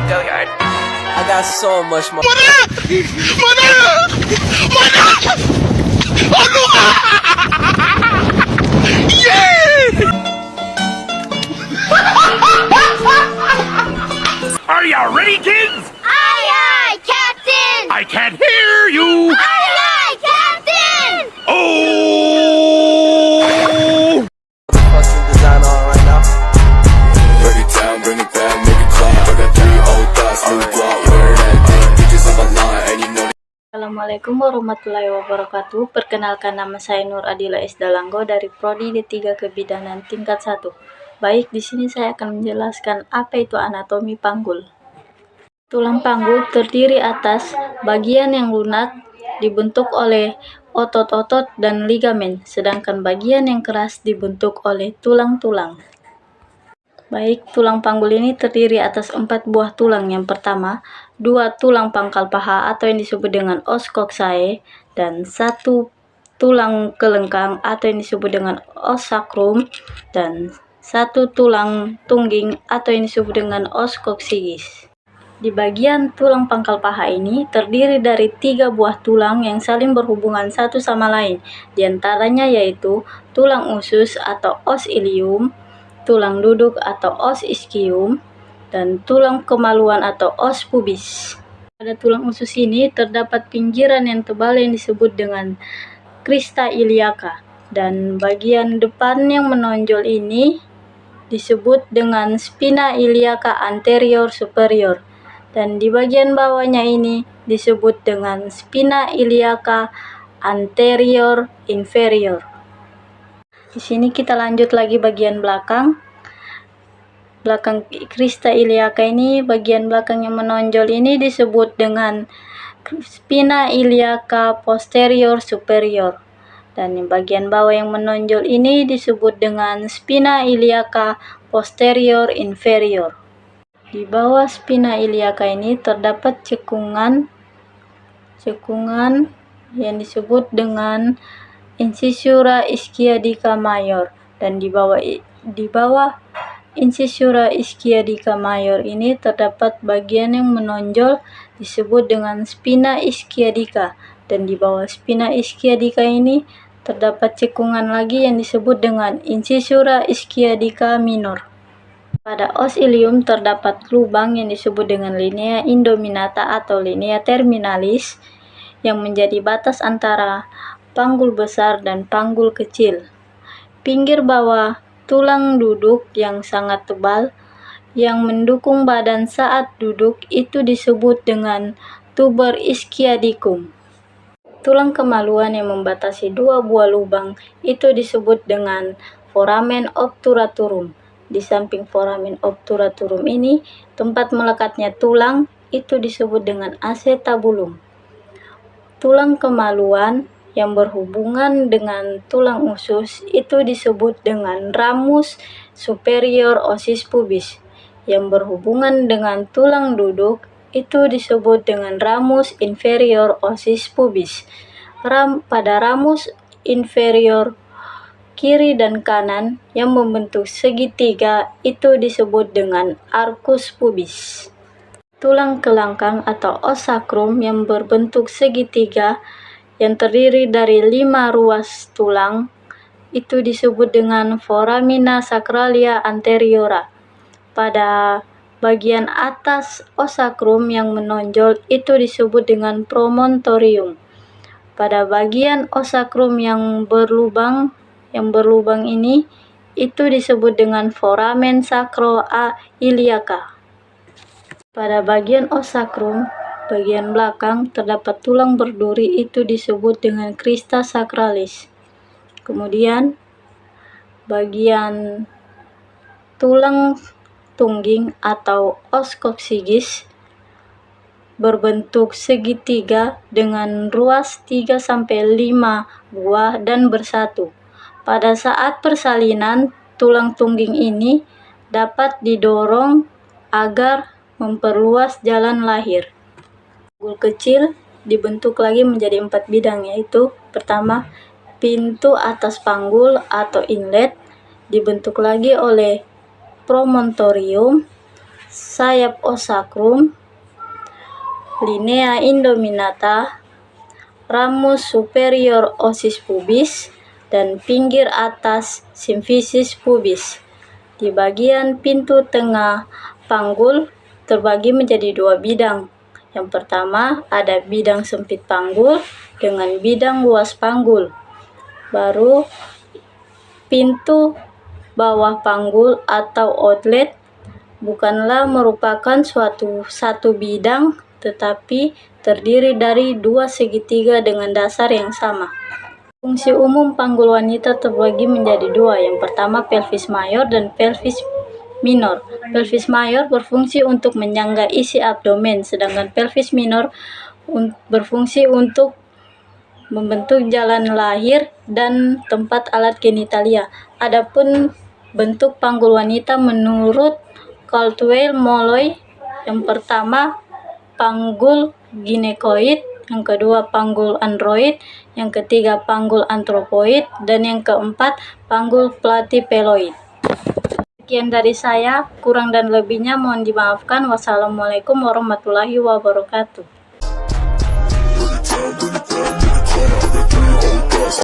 Gilliard. I got so much more. Are you ready, kids? Aye, aye, Captain! I can't hear you. Aye, aye, Captain! Oh! Fucking design on right now. Break it down, bring it back, make it clap. I got 3 old thoughts, new block, wear that thing. Bitches on my line, and you know. Assalamualaikum warahmatullahi wabarakatuh. Perkenalkan, nama saya Nur Adila S. Dalanggo dari Prodi D3 Kebidanan tingkat 1. Baik, di sini saya akan menjelaskan apa itu anatomi panggul. Tulang panggul terdiri atas bagian yang lunak dibentuk oleh otot-otot dan ligamen, sedangkan bagian yang keras dibentuk oleh tulang-tulang. Baik, tulang panggul ini terdiri atas 4 buah tulang. Yang pertama, 2 tulang pangkal paha atau yang disebut dengan os coccyx, dan 1 tulang kelengkang atau yang disebut dengan os sacrum, dan 1 tulang tungging atau yang disebut dengan os coccyx. Di bagian tulang pangkal paha ini terdiri dari 3 buah tulang yang saling berhubungan satu sama lain. Di antaranya yaitu tulang usus atau os ilium, tulang duduk atau os ischium, dan tulang kemaluan atau os pubis. Pada tulang usus ini terdapat pinggiran yang tebal yang disebut dengan crista iliaca, dan bagian depan yang menonjol ini disebut dengan spina iliaca anterior superior, dan di bagian bawahnya ini disebut dengan spina iliaca anterior inferior. Di sini kita lanjut lagi bagian belakang. Belakang crista iliaca ini, bagian belakang yang menonjol ini disebut dengan spina iliaca posterior superior, dan yang bagian bawah yang menonjol ini disebut dengan spina iliaca posterior inferior. Di bawah spina iliaca ini terdapat cekungan yang disebut dengan incisura ischiadica major, dan di bawah incisura ischiadica major ini terdapat bagian yang menonjol disebut dengan spina ischiadica, dan di bawah spina ischiadica ini terdapat cekungan lagi yang disebut dengan incisura ischiadica minor. Pada os ilium terdapat lubang yang disebut dengan linea indominata atau linea terminalis yang menjadi batas antara panggul besar dan panggul kecil. Pinggir bawah tulang duduk yang sangat tebal yang mendukung badan saat duduk itu disebut dengan tuber ischiadicum. Tulang kemaluan yang membatasi 2 buah lubang itu disebut dengan foramen obturatorum. Di samping foramen obturatorum ini, tempat melekatnya tulang itu disebut dengan acetabulum. Tulang kemaluan yang berhubungan dengan tulang usus itu disebut dengan ramus superior ossis pubis. Yang berhubungan dengan tulang duduk itu disebut dengan ramus inferior ossis pubis. Pada ramus inferior kiri dan kanan yang membentuk segitiga itu disebut dengan arcus pubis. Tulang kelangkang atau os sacrum yang berbentuk segitiga yang terdiri dari 5 ruas tulang itu disebut dengan foramina sacralia anteriora. Pada bagian atas os sacrum yang menonjol itu disebut dengan promontorium. Pada bagian os sacrum yang berlubang ini itu disebut dengan foramen sacroiliaca. Pada bagian os sacrum bagian belakang terdapat tulang berduri itu disebut dengan crista sacralis. Kemudian bagian tulang tungging atau os coccyx berbentuk segitiga dengan ruas 3-5 buah dan bersatu. Pada saat persalinan, tulang tungging ini dapat didorong agar memperluas jalan lahir. Panggul kecil dibentuk lagi menjadi 4 bidang, yaitu pertama, pintu atas panggul atau inlet dibentuk lagi oleh promontorium. sayap osakrum, linea indominata, ramus superior osis pubis, dan pinggir atas simfisis pubis. Di bagian pintu tengah panggul terbagi menjadi dua bidang. Yang pertama ada bidang sempit panggul dengan bidang luas panggul. Baru pintu bawah panggul atau outlet bukanlah merupakan satu bidang, tetapi terdiri dari dua segitiga dengan dasar yang sama. Fungsi umum panggul wanita terbagi menjadi dua. Yang pertama pelvis mayor dan pelvis minor. Pelvis mayor berfungsi untuk menyangga isi abdomen, sedangkan pelvis minor berfungsi untuk membentuk jalan lahir dan tempat alat genitalia. Adapun bentuk panggul wanita menurut Caldwell-Molloy, yang pertama panggul ginekoid, yang kedua panggul android, yang ketiga panggul antropoid, dan yang keempat panggul platypeloid. Sekian dari saya, kurang dan lebihnya mohon dimaafkan. Wassalamualaikum warahmatullahi wabarakatuh.